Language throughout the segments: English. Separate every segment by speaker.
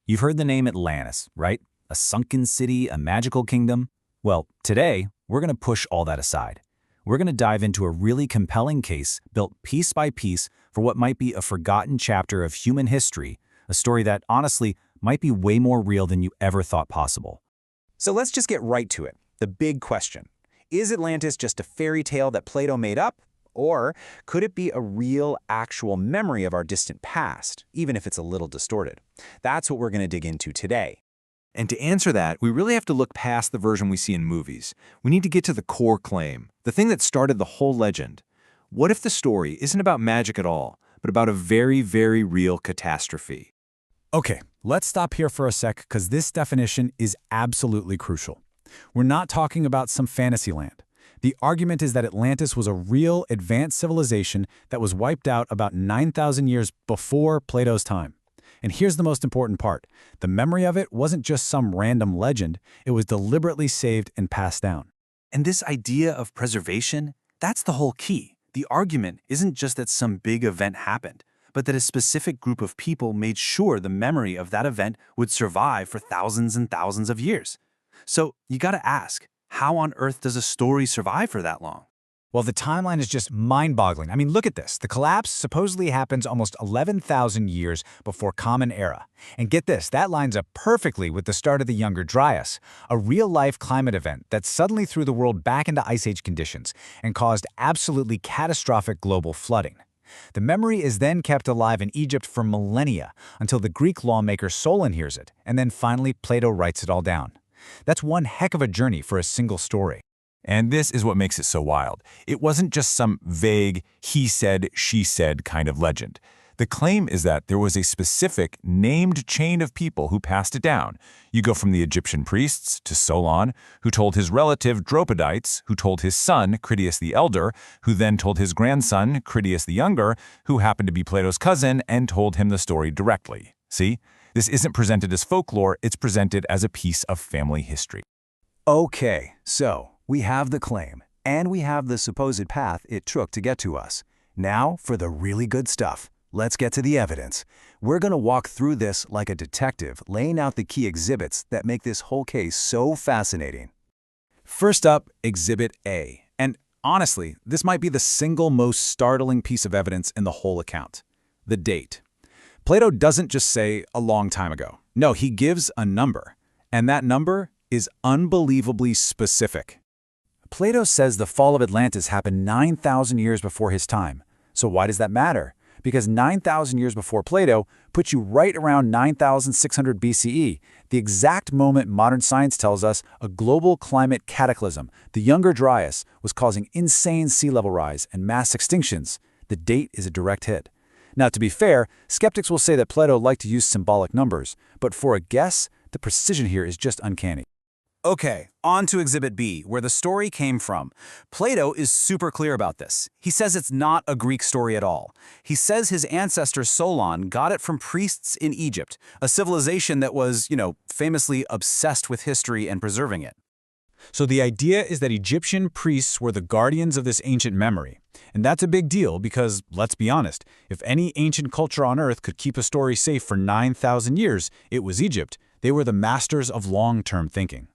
Speaker 1: You've heard the name Atlantis, right? A sunken city, a magical kingdom? Well, today, we're going to push all that aside. We're going to dive into a really compelling case built piece by piece for what might be a forgotten chapter of human history, a story that, honestly, might be way more real than you ever thought possible.
Speaker 2: So let's just get right to it. The big question. Is Atlantis just a fairy tale that Plato made up? Or could it be a real, actual memory of our distant past, even if it's a little distorted? That's what we're going to dig into today.
Speaker 3: And to answer that, we really have to look past the version we see in movies. We need to get to the core claim, the thing that started the whole legend. What if the story isn't about magic at all, but about a very, very real catastrophe?
Speaker 4: Okay, let's stop here for a sec because this definition is absolutely crucial. We're not talking about some fantasy land. The argument is that Atlantis was a real, advanced civilization that was wiped out about 9,000 years before Plato's time. And here's the most important part. The memory of it wasn't just some random legend, it was deliberately saved and passed down.
Speaker 3: And this idea of preservation, that's the whole key. The argument isn't just that some big event happened, but that a specific group of people made sure the memory of that event would survive for thousands and thousands of years. So you gotta ask, how on earth does a story survive for that long?
Speaker 4: Well, the timeline is just mind-boggling. I mean, look at this. The collapse supposedly happens almost 11,000 years before Common Era. And get this, that lines up perfectly with the start of the Younger Dryas, a real-life climate event that suddenly threw the world back into Ice Age conditions and caused absolutely catastrophic global flooding. The memory is then kept alive in Egypt for millennia until the Greek lawmaker Solon hears it, and then finally Plato writes it all down. That's one heck of a journey for a single story.
Speaker 5: And this is what makes it so wild. It wasn't just some vague, he said, she said kind of legend. The claim is that there was a specific, named chain of people who passed it down. You go from the Egyptian priests to Solon, who told his relative Dropadites, who told his son, Critias the Elder, who then told his grandson, Critias the Younger, who happened to be Plato's cousin and told him the story directly. See? This isn't presented as folklore, it's presented as a piece of family history.
Speaker 6: Okay, so we have the claim, and we have the supposed path it took to get to us. Now for the really good stuff. Let's get to the evidence. We're going to walk through this like a detective, laying out the key exhibits that make this whole case so fascinating.
Speaker 4: First up, Exhibit A. And honestly, this might be the single most startling piece of evidence in the whole account. The date. Plato doesn't just say a long time ago. No, he gives a number. And that number is unbelievably specific. Plato says the fall of Atlantis happened 9,000 years before his time. So why does that matter? Because 9,000 years before Plato puts you right around 9,600 BCE, the exact moment modern science tells us a global climate cataclysm, the Younger Dryas, was causing insane sea level rise and mass extinctions. The date is a direct hit. Now, to be fair, skeptics will say that Plato liked to use symbolic numbers, but for a guess, the precision here is just uncanny.
Speaker 2: Okay, on to Exhibit B, where the story came from. Plato is super clear about this. He says it's not a Greek story at all. He says his ancestor Solon got it from priests in Egypt, a civilization that was, famously obsessed with history and preserving it.
Speaker 4: So the idea is that Egyptian priests were the guardians of this ancient memory. And that's a big deal because, let's be honest, if any ancient culture on Earth could keep a story safe for 9,000 years, it was Egypt. They were the masters of long-term thinking.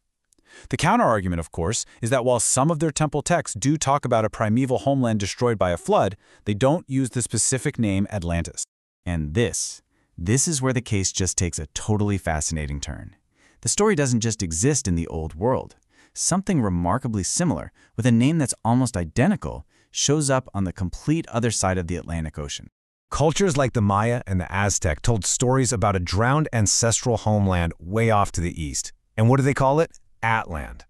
Speaker 4: The counterargument, of course, is that while some of their temple texts do talk about a primeval homeland destroyed by a flood, they don't use the specific name Atlantis.
Speaker 1: And this is where the case just takes a totally fascinating turn. The story doesn't just exist in the old world. Something remarkably similar, with a name that's almost identical, shows up on the complete other side of the Atlantic Ocean.
Speaker 7: Cultures like the Maya and the Aztec told stories about a drowned ancestral homeland way off to the east. And what do they call it? Atlant.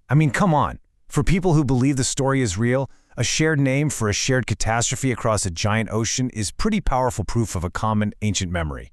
Speaker 7: I mean, come on. For people who believe the story is real, a shared name for a shared catastrophe across a giant ocean is pretty powerful proof of a common ancient memory.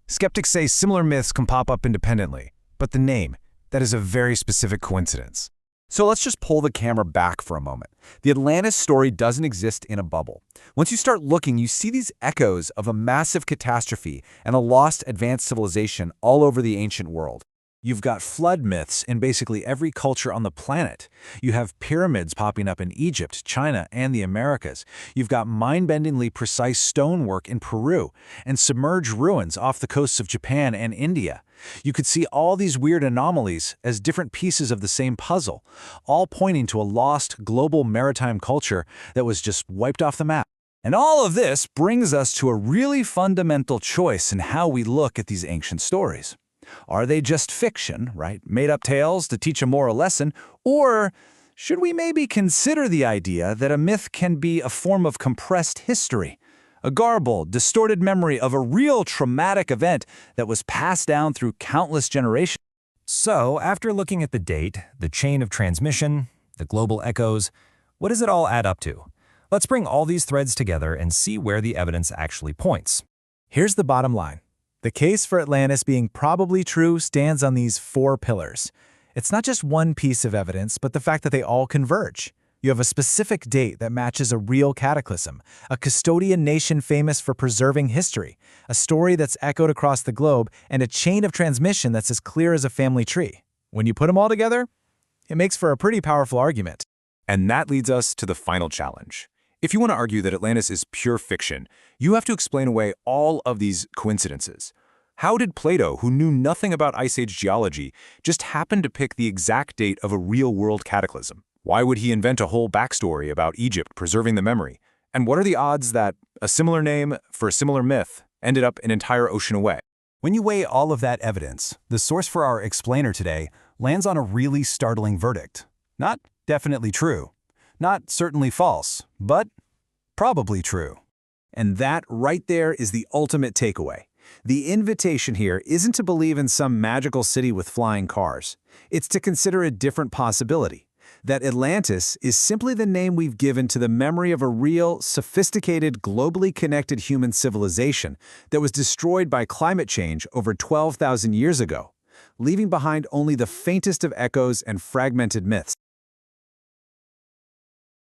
Speaker 7: Skeptics say similar myths can pop up independently, but the name, that is a very specific coincidence.
Speaker 3: So let's just pull the camera back for a moment. The Atlantis story doesn't exist in a bubble. Once you start looking, you see these echoes of a massive catastrophe and a lost advanced civilization all over the ancient world. You've got flood myths in basically every culture on the planet. You have pyramids popping up in Egypt, China, and the Americas. You've got mind-bendingly precise stonework in Peru and submerged ruins off the coasts of Japan and India. You could see all these weird anomalies as different pieces of the same puzzle, all pointing to a lost global maritime culture that was just wiped off the map. And all of this brings us to a really fundamental choice in how we look at these ancient stories. Are they just fiction, right? Made-up tales to teach a moral lesson? Or should we maybe consider the idea that a myth can be a form of compressed history? A garbled, distorted memory of a real traumatic event that was passed down through countless generations?
Speaker 8: So, after looking at the date, the chain of transmission, the global echoes, what does it all add up to? Let's bring all these threads together and see where the evidence actually points.
Speaker 3: Here's the bottom line. The case for Atlantis being probably true stands on these 4 pillars. It's not just one piece of evidence, but the fact that they all converge. You have a specific date that matches a real cataclysm, a custodian nation famous for preserving history, a story that's echoed across the globe, and a chain of transmission that's as clear as a family tree. When you put them all together, it makes for a pretty powerful argument.
Speaker 4: And that leads us to the final challenge. If you want to argue that Atlantis is pure fiction, you have to explain away all of these coincidences. How did Plato, who knew nothing about Ice Age geology, just happen to pick the exact date of a real-world cataclysm? Why would he invent a whole backstory about Egypt preserving the memory? And what are the odds that a similar name for a similar myth ended up an entire ocean away?
Speaker 6: When you weigh all of that evidence, the source for our explainer today lands on a really startling verdict. Not definitely true. Not certainly false, but probably true.
Speaker 2: And that right there is the ultimate takeaway. The invitation here isn't to believe in some magical city with flying cars. It's to consider a different possibility. That Atlantis is simply the name we've given to the memory of a real, sophisticated, globally connected human civilization that was destroyed by climate change over 12,000 years ago, leaving behind only the faintest of echoes and fragmented myths.